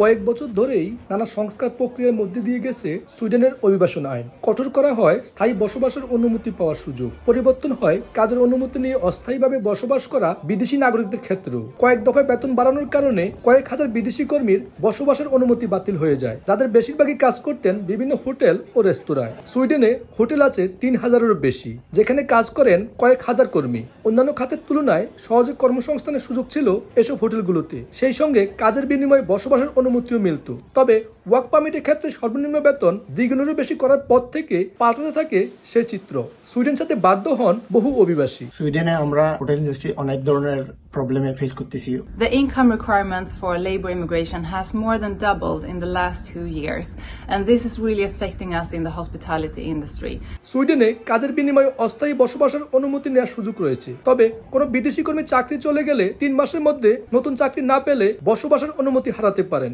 কয়েক বছর ধরেই নানা সংস্কার প্রক্রিয়ার মধ্যে দিয়ে গেছে সুইডেনের অভিবাসন আইন। কঠোর করা হয় স্থায়ী বসবাসের অনুমতি পাওয়ার সুযোগ, পরিবর্তন হয় কাজের অনুমতি নিয়ে অস্থায়ীভাবে বসবাস করা বিদেশি নাগরিকদের ক্ষেত্রেও। কয়েক দফায় বেতন বাড়ানোর কারণে কয়েক হাজার বিদেশি কর্মীর বসবাসের অনুমতি বাতিল হয়ে যায়, যাদের বেশিরভাগই কাজ করতেন বিভিন্ন হোটেল ও রেস্তোরাঁয়। সুইডেনে হোটেল আছে ৩,০০০-এরও বেশি, যেখানে কাজ করেন কয়েক হাজার কর্মী। অন্যান্য খাতের তুলনায় সহজে কর্মসংস্থানের সুযোগ ছিল এসব হোটেলগুলোতে। সেই সঙ্গে কাজের বিনিময়ে বসবাসের অনুমতিও মিলত। তবে ওয়ার্ক পারমিটের ক্ষেত্রে সর্বনিম্ন বেতন দ্বিগুণেরও বেশি করার পর থেকে পাল্টাতে থাকে সেই চিত্র। সুইডেন সাথে বাধ্য হন বহু অভিবাসী। সুইডেনে আমরা হোটেল ইন্ডাস্ট্রি অনেক ধরনের প্রবলেমে ফেস করতেছি। The income requirements for labor immigration has more than doubled in the last 2 years, and this is really affecting us in the hospitality industry. সুইডেনে কাজের বিনিময়ে অস্থায়ী বসবাসের অনুমতি নেওয়ার সুযোগ রয়েছে, তবে কোনো বিদেশি কর্মী চাকরি চলে গেলে 3 মাসের মধ্যে নতুন চাকরি না পেলে বসবাসের অনুমতি হারাতে পারেন।